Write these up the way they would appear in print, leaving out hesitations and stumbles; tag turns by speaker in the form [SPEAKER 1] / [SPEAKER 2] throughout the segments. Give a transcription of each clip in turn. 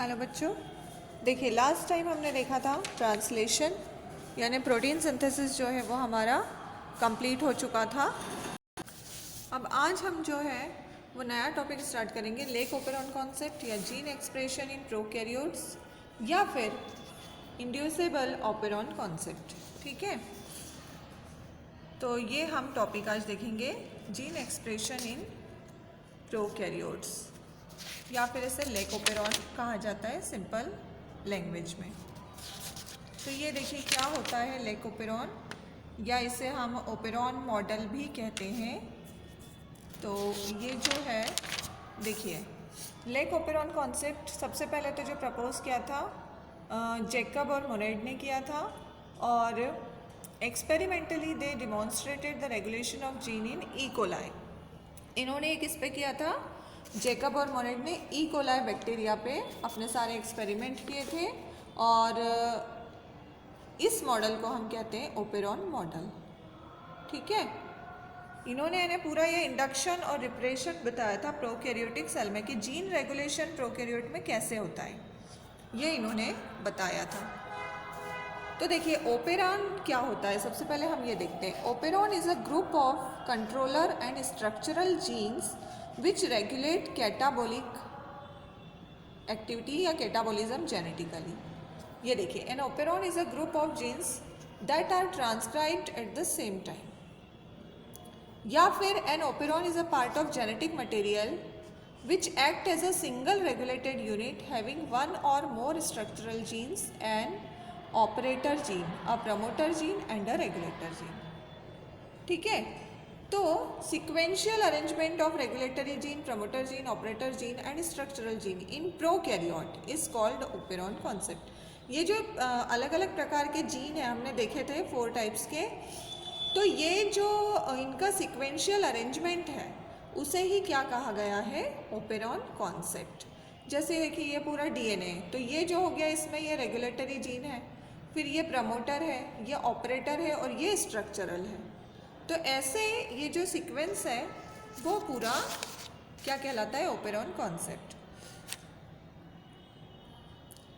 [SPEAKER 1] Hello बच्चों, देखिए last time हमने देखा था ट्रांसलेशन यानी प्रोटीन सिंथेसिस जो है वो हमारा कंप्लीट हो चुका था। अब आज हम जो है वो नया टॉपिक स्टार्ट करेंगे, लेक ओपेरॉन कॉन्सेप्ट या जीन एक्सप्रेशन इन प्रोकैरियोट्स या फिर इंड्यूसेबल ओपेरॉन कॉन्सेप्ट। ठीक है, तो ये हम टॉपिक आज देखेंगे, जीन एक्सप्रेशन इन प्रोकैरियोट्स या फिर इसे लेक ओपेरॉन कहा जाता है सिंपल लैंग्वेज में। तो ये देखिए क्या होता है लेक ओपेरॉन, या इसे हम ओपेरॉन मॉडल भी कहते हैं। तो ये जो है देखिए लेक ओपेरॉन कॉन्सेप्ट सबसे पहले तो जो प्रपोज किया था जैकब और मोनेड ने किया था, और experimentally they demonstrated the regulation of gene in E coli. इन्होंने किस पे किया था? जैकब और मोनेड ने ई कोलाई बैक्टीरिया पे अपने सारे एक्सपेरिमेंट किए थे, और इस मॉडल को हम कहते हैं ओपेरॉन मॉडल। ठीक है, इन्होंने इन्हें पूरा ये इंडक्शन और रिप्रेशन बताया था प्रोकैरियोटिक सेल में कि जीन रेगुलेशन प्रोकैरियोट में कैसे होता है, ये इन्होंने बताया था। तो देखिए ओपेरॉन क्या होता है, सबसे पहले हम ये देखते हैं। Operon is a group of controller and structural genes which regulate catabolic activity या catabolism genetically। ये देखिए an operon is a group of genes that are transcribed at the same time, या फिर an operon is a part of genetic material which act as a single regulated unit having one or more structural genes, an operator gene, a promoter gene and a regulator gene। ठीक है, तो sequential arrangement of regulatory gene, promoter gene, operator gene and structural gene in prokaryote is called operon concept. ये जो अलग अलग प्रकार के gene हैं हमने देखे थे 4 टाइप्स के, तो ये जो इनका सिक्वेंशियल अरेंजमेंट है उसे ही क्या कहा गया है? Operon concept. जैसे देखिए ये पूरा डीएनए, तो ये जो हो गया इसमें ये रेगुलेटरी जीन है, फिर ये प्रमोटर है, ये ऑपरेटर है और ये स्ट्रक्चरल है। तो ऐसे ये जो सीक्वेंस है वो पूरा क्या कहलाता है? Operon concept.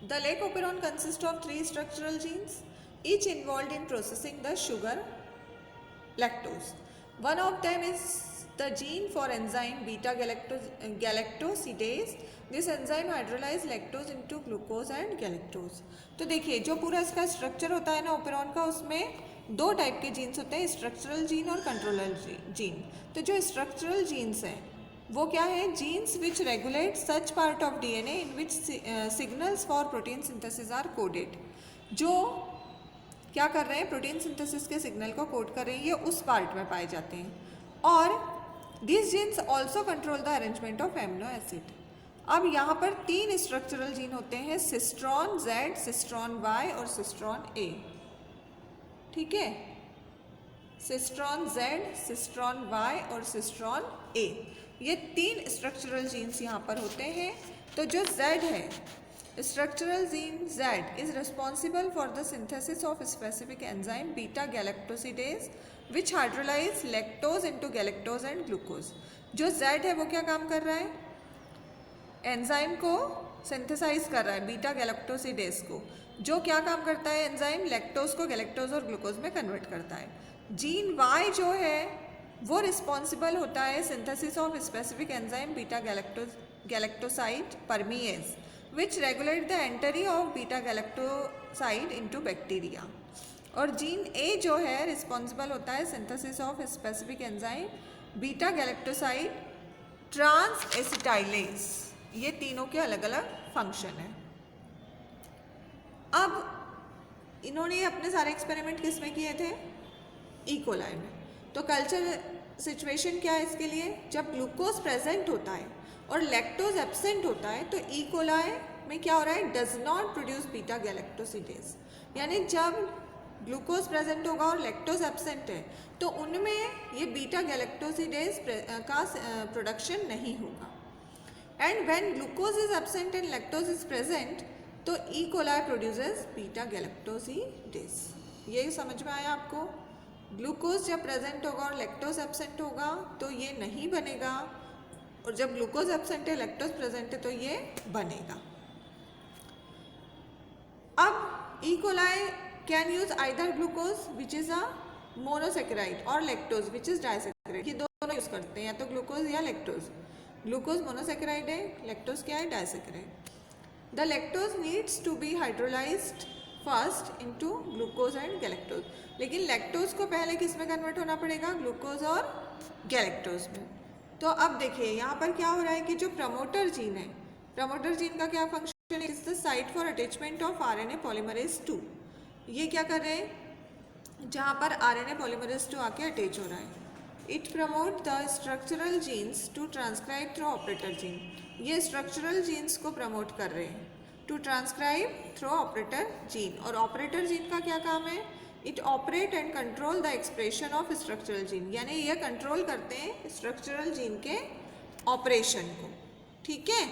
[SPEAKER 1] The lake operon consist of 3 structural genes each involved in processing the sugar lactose. One of them is the gene for enzyme beta galactosidase. This enzyme hydrolyzes lactose into glucose and galactose. तो देखिए जो पूरा इसका structure होता है ना operon का, उसमें 2 टाइप के जीन्स होते हैं, स्ट्रक्चरल जीन और कंट्रोलर जीन। तो जो स्ट्रक्चरल जीन्स हैं वो क्या है? Genes which regulate such part of DNA in which signals for protein synthesis are coded. जो क्या कर रहे हैं? प्रोटीन सिंथेसिस के सिग्नल को कोड कर रही है, ये उस पार्ट में पाए जाते हैं। और this genes also control the arrangement of amino acid. अब यहाँ पर 3 स्ट्रक्चरल जीन होते हैं, सिस्ट्रॉन Z, सिस्ट्रॉन Y और सिस्ट्रॉन A। ठीक है, सिस्ट्रॉन Z, सिस्ट्रॉन Y और सिस्ट्रॉन A, ये 3 स्ट्रक्चरल जीन्स यहाँ पर होते हैं। तो जो Z है, structural gene Z is responsible for the synthesis of specific enzyme beta galactosidase which hydrolyze lactose into galactose and glucose। जो Z है वो क्या काम कर रहा है? एंजाइम को सिंथेसाइज कर रहा है, बीटा गैलेक्टोसिडेज को। जो क्या काम करता है एंजाइम? लैक्टोज को गैलेक्टोज और ग्लूकोज में कन्वर्ट करता है। जीन Y जो है वो रिस्पॉन्सिबल होता है synthesis of specific enzyme beta galactoside परमीएज which regulate the entry of beta galactoside into bacteria। और जीन A जो है रिस्पॉन्सिबल होता है synthesis of specific enzyme beta galactoside transacetylase. ये तीनों के अलग अलग फंक्शन है। अब इन्होंने अपने सारे एक्सपेरिमेंट किस में किए थे? ई कोलाई में। तो कल्चर सिचुएशन क्या है इसके लिए? जब ग्लूकोज प्रेजेंट होता है और लैक्टोज एब्सेंट होता है तो ई कोलाई में क्या हो रहा है? Does not produce beta galactosidase. यानी जब ग्लूकोज प्रेजेंट होगा और लैक्टोज एब्सेंट है तो उनमें ये बीटा गैलेक्टोसिडेज का प्रोडक्शन नहीं होगा। And when glucose is absent and lactose is present तो E coli produces beta galactosidase. ये समझ में आया आपको? ग्लूकोज जब प्रेजेंट होगा और लैक्टोज एब्सेंट होगा तो ये नहीं बनेगा, और जब ग्लूकोज एब्सेंट है लैक्टोज प्रेजेंट है तो ये बनेगा। E. coli can use either glucose which is a monosaccharide और lactose which is disaccharide. ये दोनों यूज करते हैं, या तो ग्लूकोज या लैक्टोज. ग्लूकोज मोनोसेक्राइड है, लैक्टोज क्या है, disaccharide. The lactose needs to be hydrolysed first into glucose and galactose. लेकिन लैक्टोज को पहले किस में कन्वर्ट होना पड़ेगा, ग्लूकोज और गैलेक्टोज में. तो अब देखिए यहाँ पर क्या हो रहा है कि जो प्रमोटर जीन है, प्रमोटर जीन का क्या फंक्शन है, is the site for attachment of RNA polymerase 2. ये क्या कर रहे हैं, जहाँ पर आरएनए पॉलीमरेज 2 आके अटैच हो रहा है. It promote the structural genes to transcribe through operator gene. ये स्ट्रक्चरल जीन्स को प्रमोट कर रहे हैं to transcribe through operator gene. और ऑपरेटर जीन का क्या काम है, it operate and control the expression of structural gene. यानी ये कंट्रोल करते हैं स्ट्रक्चरल जीन के ऑपरेशन को. ठीक है,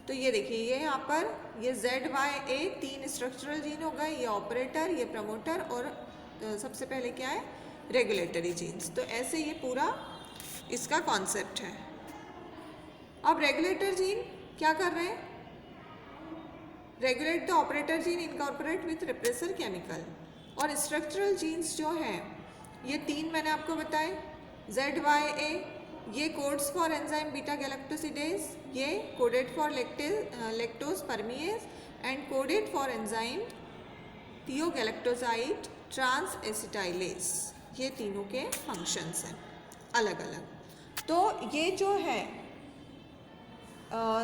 [SPEAKER 1] तो ये देखिए ये यहाँ पर ये ZYA 3 स्ट्रक्चरल जीन हो गए, ये ऑपरेटर, ये प्रमोटर और सबसे पहले क्या है, रेगुलेटरी जीन्स. तो ऐसे ये पूरा इसका कॉन्सेप्ट है. अब रेगुलेटर जीन क्या कर रहे हैं, regulate the operator gene incorporate with repressor chemical. और स्ट्रक्चरल जीन्स जो हैं ये 3 मैंने आपको बताए. ZYA ये codes for enzyme beta galactosidase, ये coded for lactose permease and coded for enzyme thiogalactoside transacetylase. ये तीनों के फंक्शंस हैं अलग अलग. तो ये जो है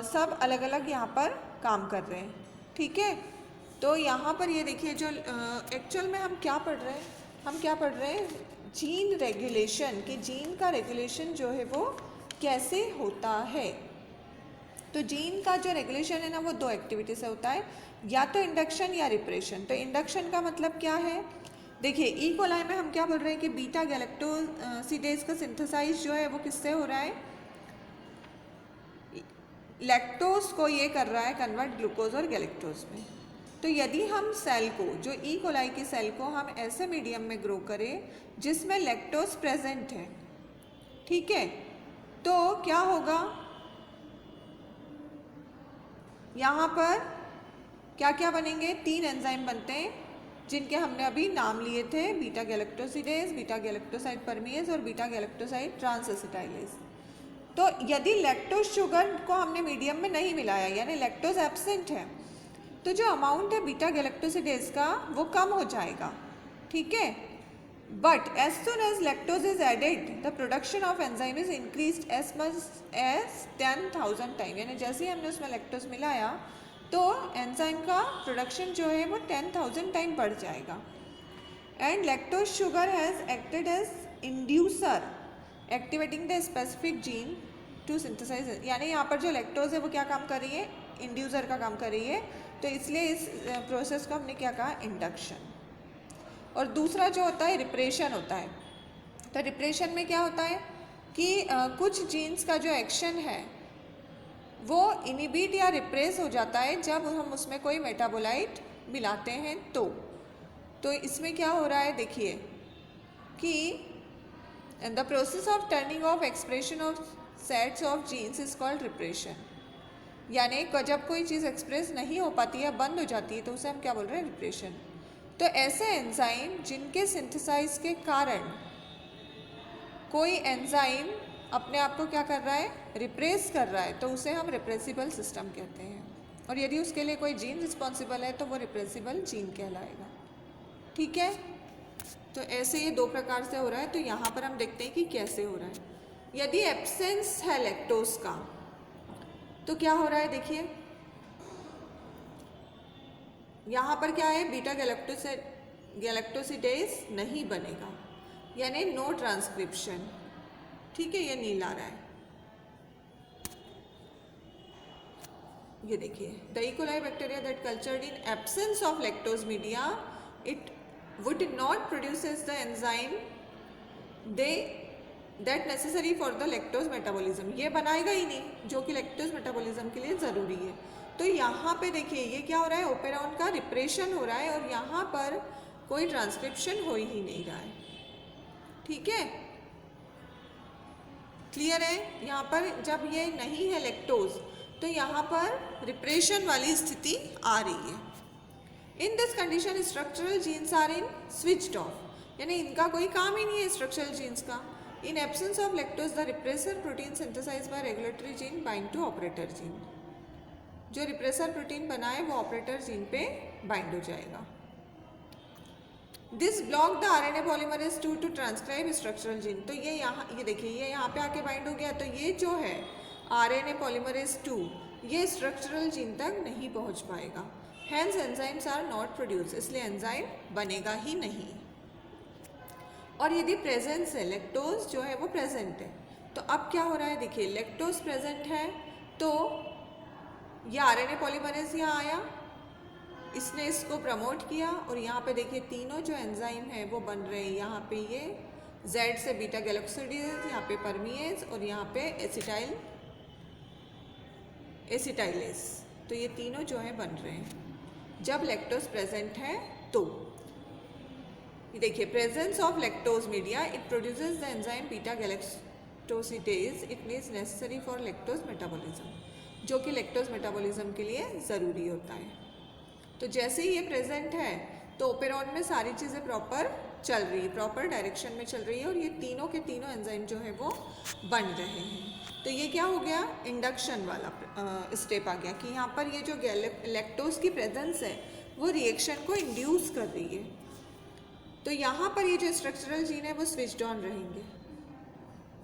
[SPEAKER 1] सब अलग अलग यहाँ पर काम कर रहे हैं. ठीक है, तो यहाँ पर ये देखिए जो एक्चुअल में हम क्या पढ़ रहे हैं, हम क्या पढ़ रहे हैं, जीन रेगुलेशन, कि जीन का रेगुलेशन जो है वो कैसे होता है. तो जीन का जो रेगुलेशन है ना वो 2 एक्टिविटी से होता है, या तो इंडक्शन या रिप्रेशन. तो इंडक्शन का मतलब क्या है, देखिए ई कोलाई में हम क्या बोल रहे हैं कि बीटा गैलेक्टोसिडेज का सिंथेसाइज जो है वो किससे हो रहा है, लैक्टोज को ये कर रहा है कन्वर्ट ग्लूकोज और गैलेक्टोज में. तो यदि हम सेल को, जो ई कोलाई की सेल को हम ऐसे मीडियम में ग्रो करें जिसमें लैक्टोज प्रेजेंट है, ठीक है, तो क्या होगा, यहाँ पर क्या क्या बनेंगे, 3 एंजाइम बनते हैं जिनके हमने अभी नाम लिए थे, बीटा गैलेक्टोसिडेज, बीटा गैलेक्टोसाइड परमिएज और बीटा गैलेक्टोसाइड ट्रांसएसिटाइलेज. तो यदि लैक्टोज शुगर को हमने मीडियम में नहीं मिलाया, यानी लैक्टोज एब्सेंट है, तो जो अमाउंट है बीटा गैलेक्टोसिडेज का वो कम हो जाएगा. ठीक है, but as soon as lactose is added the production of enzyme is increased as much as 10,000 time. यानी जैसे ही हमने उसमें लैक्टोज मिलाया तो एंजाइम का प्रोडक्शन जो है वो 10,000 टाइम बढ़ जाएगा. And lactose sugar has acted as inducer activating the specific gene to synthesise. यानी यहाँ पर जो लैक्टोज है वो क्या काम कर रही है, इंड्यूसर का काम कर रही है. तो इसलिए इस प्रोसेस को हमने क्या कहा, इंडक्शन. और दूसरा जो होता है रिप्रेशन होता है. तो रिप्रेशन में क्या होता है कि कुछ जीन्स का जो एक्शन है वो इनिबिट या रिप्रेस हो जाता है जब हम उसमें कोई मेटाबोलाइट मिलाते हैं. तो इसमें क्या हो रहा है, देखिए कि the process of turning off expression of sets of genes is called repression. यानी जब कोई चीज़ एक्सप्रेस नहीं हो पाती है, बंद हो जाती है, तो उसे हम क्या बोल रहे हैं, रिप्रेशन. तो ऐसे एंजाइम जिनके सिंथेसाइज के कारण कोई एंजाइम अपने आप को क्या कर रहा है, रिप्रेस कर रहा है, तो उसे हम रिप्रेसिबल सिस्टम कहते हैं. और यदि उसके लिए कोई जीन रिस्पॉन्सिबल है तो वो रिप्रेसिबल जीन कहलाएगा. ठीक है, तो ऐसे ये 2 प्रकार से हो रहा है. तो यहाँ पर हम देखते हैं कि कैसे हो रहा है. यदि एब्सेंस है लैक्टोज का तो क्या हो रहा है, देखिए यहाँ पर क्या है, बीटा गैलेक्टोसिडेज नहीं बनेगा, यानी नो ट्रांसक्रिप्शन. ठीक है, ये नीला आ रहा है. ये देखिए the E coli bacteria that cultured in absence of lactose media it would not produces the enzyme that necessary for the lactose metabolism. ये बनाएगा ही नहीं जो कि लैक्टोज मेटाबॉलिज्म के लिए ज़रूरी है. तो यहाँ पे देखिए ये क्या हो रहा है, ओपेरॉन का रिप्रेशन हो रहा है और यहाँ पर कोई ट्रांसक्रिप्शन हो ही नहीं रहा है. ठीक है, क्लियर है. यहाँ पर जब ये नहीं है लैक्टोज तो यहाँ पर रिप्रेशन वाली स्थिति आ रही है. In this condition structural genes are in switched off, यानी इनका कोई काम ही नहीं है स्ट्रक्चरल जीन्स का। In absence of lactose the repressor protein synthesise by regulatory gene bind to operator gene, जो रिप्रेसर प्रोटीन बनाए वो ऑपरेटर जीन पे बाइंड हो जाएगा। This block the RNA polymerase 2 to transcribe structural gene, तो ये यहाँ, ये देखिए ये यहाँ पे आके बाइंड हो गया, तो ये जो है आरएनए पॉलीमरेज 2 ये स्ट्रक्चरल जीन तक नहीं पहुँच पाएगा। Hence enzymes are not produce, इसलिए एंजाइम बनेगा ही नहीं। और यदि प्रेजेंस है, लैक्टोज जो है वो प्रेजेंट है, तो अब क्या हो रहा है, देखिए लैक्टोज प्रेजेंट है तो ये आरएनए पॉलीमरेज यहाँ आया, इसने इसको प्रमोट किया और यहाँ पे देखिए तीनों जो एंजाइम है वो बन रहे हैं। यहाँ पे ये Z से बीटा गैलोक्सिडेज, यहाँ पे परमीएज और यहाँ पे एसिटाइलेज, तो ये तीनों जो है बन रहे हैं जब लैक्टोज प्रेजेंट है। तो ये देखिए presence of lactose media it produces the enzyme beta galactosidase it is necessary for lactose metabolism, जो कि लैक्टोज मेटाबॉलिज्म के लिए ज़रूरी होता है। तो जैसे ही ये प्रेजेंट है तो ओपेरॉन में सारी चीज़ें प्रॉपर चल रही है, प्रॉपर डायरेक्शन में चल रही है और ये तीनों के तीनों एंजाइम जो है वो बन रहे हैं। तो ये क्या हो गया, इंडक्शन वाला स्टेप आ गया कि यहाँ पर ये जो लैक्टोज की प्रेजेंस है वो रिएक्शन को इंड्यूस कर रही है। तो यहाँ पर ये जो स्ट्रक्चरल जीन है वो स्विच्ड ऑन रहेंगे,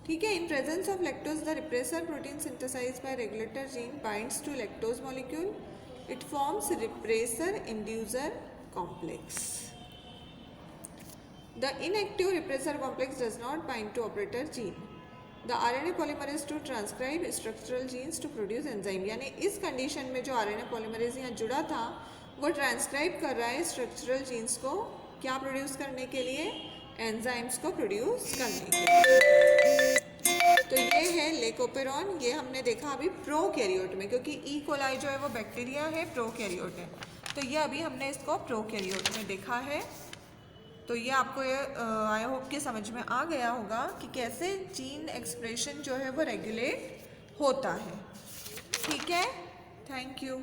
[SPEAKER 1] ठीक है। In presence of lactose the repressor protein synthesise by regulator gene binds to lactose molecule, it forms repressor inducer complex. The inactive repressor complex does not bind to operator gene. The RNA polymerase to transcribe structural genes to produce enzyme, यानी इस condition में जो RNA polymerase यहाँ जुड़ा था वो transcribe कर रहा है स्ट्रक्चरल जीन्स को, क्या प्रोड्यूस करने के लिए, एंजाइम्स को प्रोड्यूस करने के लिए। तो ये है लेकोपेरॉन, ये हमने देखा अभी प्रोकैरियोट में, क्योंकि ई कोलाई जो है वो बैक्टीरिया है, प्रोकैरियोट है, तो ये अभी हमने इसको प्रोकैरियोट में देखा है। तो ये आपको ये आई होप कि समझ में आ गया होगा कि कैसे जीन एक्सप्रेशन जो है वो रेगुलेट होता है, ठीक है। Thank you.